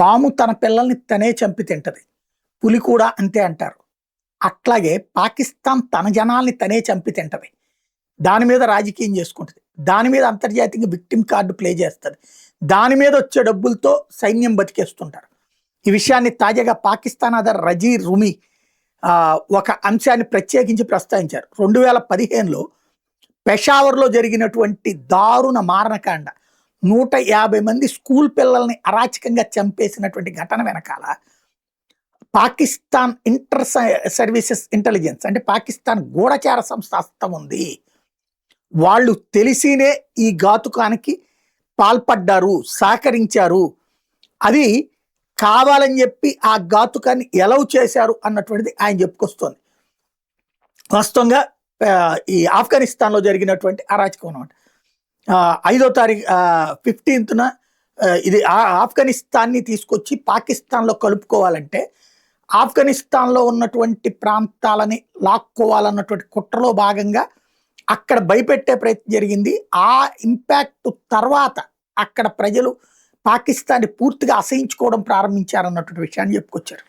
పాము తన పిల్లల్ని తనే చంపి తింటది. పులి కూడా అంతే అంటారు. అట్లాగే పాకిస్తాన్ తన జనాల్ని తనే చంపి తింటది. దాని మీద రాజకీయం చేసుకుంటది. దాని మీద అంతర్జాతీయంగా విక్టిమ్ కార్డు ప్లే చేస్తది. దాని మీద వచ్చే డబ్బులతో సైన్యం బతికేస్తుంటారు. ఈ విషయాన్ని తాజాగా పాకిస్తాన్ ఆధార్ రజీ రుమి ఒక అంశాన్ని ప్రత్యేకించి ప్రస్తావించారు. 2015లో పెషావర్లో జరిగినటువంటి దారుణ మారణకాండ, 150 మంది స్కూల్ పిల్లల్ని అరాచకంగా చంపేసినటువంటి ఘటన వెనకాల పాకిస్తాన్ ఇంటర్ సర్వీసెస్ ఇంటెలిజెన్స్ అంటే పాకిస్తాన్ గూఢచార సంస్థ హస్తం ఉంది. వాళ్ళు తెలిసినే ఈ ఘాతుకానికి పాల్పడ్డారు, సహకరించారు. అది కావాలని చెప్పి ఆ ఘాతుకాన్ని ఎలవ్ చేశారు అన్నటువంటిది ఆయన చెప్పుకొస్తోంది. వాస్తవంగా ఈ ఆఫ్ఘనిస్తాన్లో జరిగినటువంటి అరాచకం అనమాట. 5వ తారీఖు 15న ఇది ఆఫ్ఘనిస్తాన్ని తీసుకొచ్చి పాకిస్తాన్లో కలుపుకోవాలంటే ఆఫ్ఘనిస్తాన్లో ఉన్నటువంటి ప్రాంతాలని లాక్కోవాలన్నటువంటి కుట్రలో భాగంగా అక్కడ భయపెట్టే ప్రయత్నం జరిగింది. ఆ ఇంపాక్ట్ తర్వాత అక్కడ ప్రజలు పాకిస్తాన్ని పూర్తిగా అసహించుకోవడం ప్రారంభించారన్నటువంటి విషయాన్ని చెప్పుకొచ్చారు.